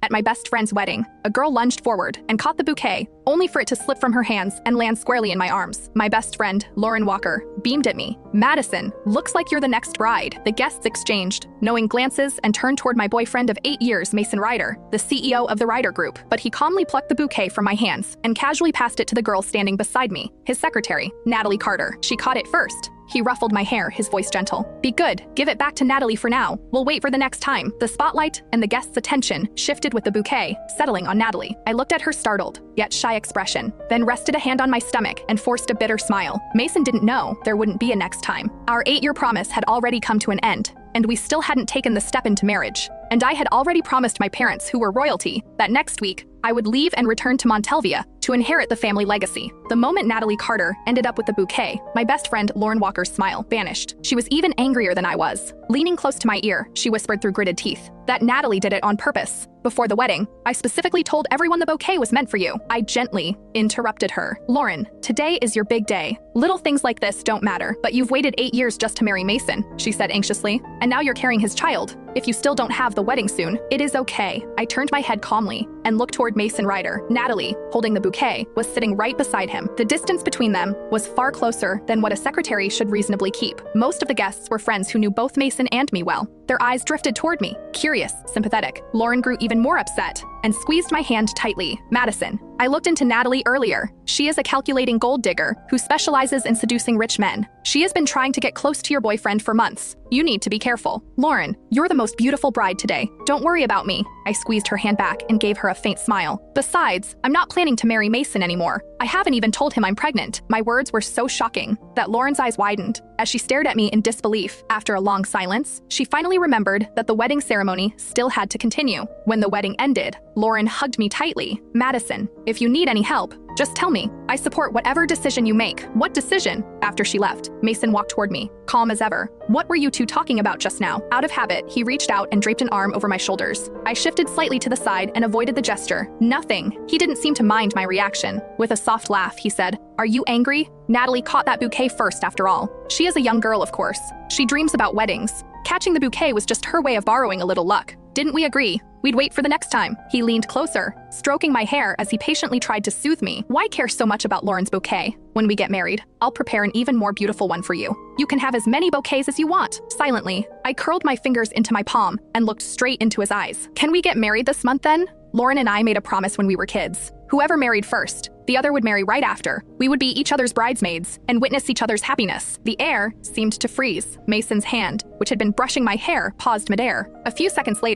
At my best friend's wedding, a girl lunged forward and caught the bouquet, only for it to slip from her hands and land squarely in my arms. My best friend, Lauren Walker, beamed at me. "Madison, looks like you're the next bride." The guests exchanged knowing glances and turned toward my boyfriend of 8 years, Mason Ryder, the CEO of the Ryder Group. But he calmly plucked the bouquet from my hands and casually passed it to the girl standing beside me, his secretary, Natalie Carter. She caught it first. He ruffled my hair, his voice gentle. "Be good. Give it back to Natalie for now. We'll wait for the next time." The spotlight and the guests' attention shifted with the bouquet, settling on Natalie. I looked at her startled, yet shy expression, then rested a hand on my stomach and forced a bitter smile. Mason didn't know there wouldn't be a next time. Our 8-year promise had already come to an end, and we still hadn't taken the step into marriage. And I had already promised my parents, who were royalty, that next week I would leave and return to Montelvia to inherit the family legacy. The moment Natalie Carter ended up with the bouquet, my best friend Lauren Walker's smile vanished. She was even angrier than I was. Leaning close to my ear, she whispered through gritted teeth that Natalie did it on purpose. "Before the wedding, I specifically told everyone the bouquet was meant for you." I gently interrupted her. "Lauren, today is your big day. Little things like this don't matter, but you've waited 8 years just to marry Mason," she said anxiously, "and now you're carrying his child. If you still don't have the wedding soon, it is okay." I turned my head calmly and looked toward Mason Ryder. Natalie, holding the bouquet, was sitting right beside him. The distance between them was far closer than what a secretary should reasonably keep. Most of the guests were friends who knew both Mason and me well. Their eyes drifted toward me, curious, sympathetic. Lauren grew even more upset and squeezed my hand tightly. "Madison, I looked into Natalie earlier. She is a calculating gold digger who specializes in seducing rich men. She has been trying to get close to your boyfriend for months. You need to be careful. Lauren, you're the most beautiful bride today. Don't worry about me." I squeezed her hand back and gave her a faint smile. "Besides, I'm not planning to marry Mason anymore. I haven't even told him I'm pregnant." My words were so shocking that Lauren's eyes widened as she stared at me in disbelief. After a long silence, she finally remembered that the wedding ceremony still had to continue. When the wedding ended, Lauren hugged me tightly. "Madison, if you need any help, just tell me. I support whatever decision you make." "What decision?" After she left, Mason walked toward me, calm as ever. "What were you two talking about just now?" Out of habit, he reached out and draped an arm over my shoulders. I shifted slightly to the side and avoided the gesture. "Nothing." He didn't seem to mind my reaction. With a soft laugh, he said, "Are you angry? Natalie caught that bouquet first, after all. She is a young girl, of course. She dreams about weddings. Catching the bouquet was just her way of borrowing a little luck. Didn't we agree? We'd wait for the next time." He leaned closer, stroking my hair as he patiently tried to soothe me. "Why care so much about Lauren's bouquet? When we get married, I'll prepare an even more beautiful one for you. You can have as many bouquets as you want." Silently, I curled my fingers into my palm and looked straight into his eyes. "Can we get married this month then?" Lauren and I made a promise when we were kids. Whoever married first, the other would marry right after. We would be each other's bridesmaids and witness each other's happiness. The air seemed to freeze. Mason's hand, which had been brushing my hair, paused midair. A few seconds later,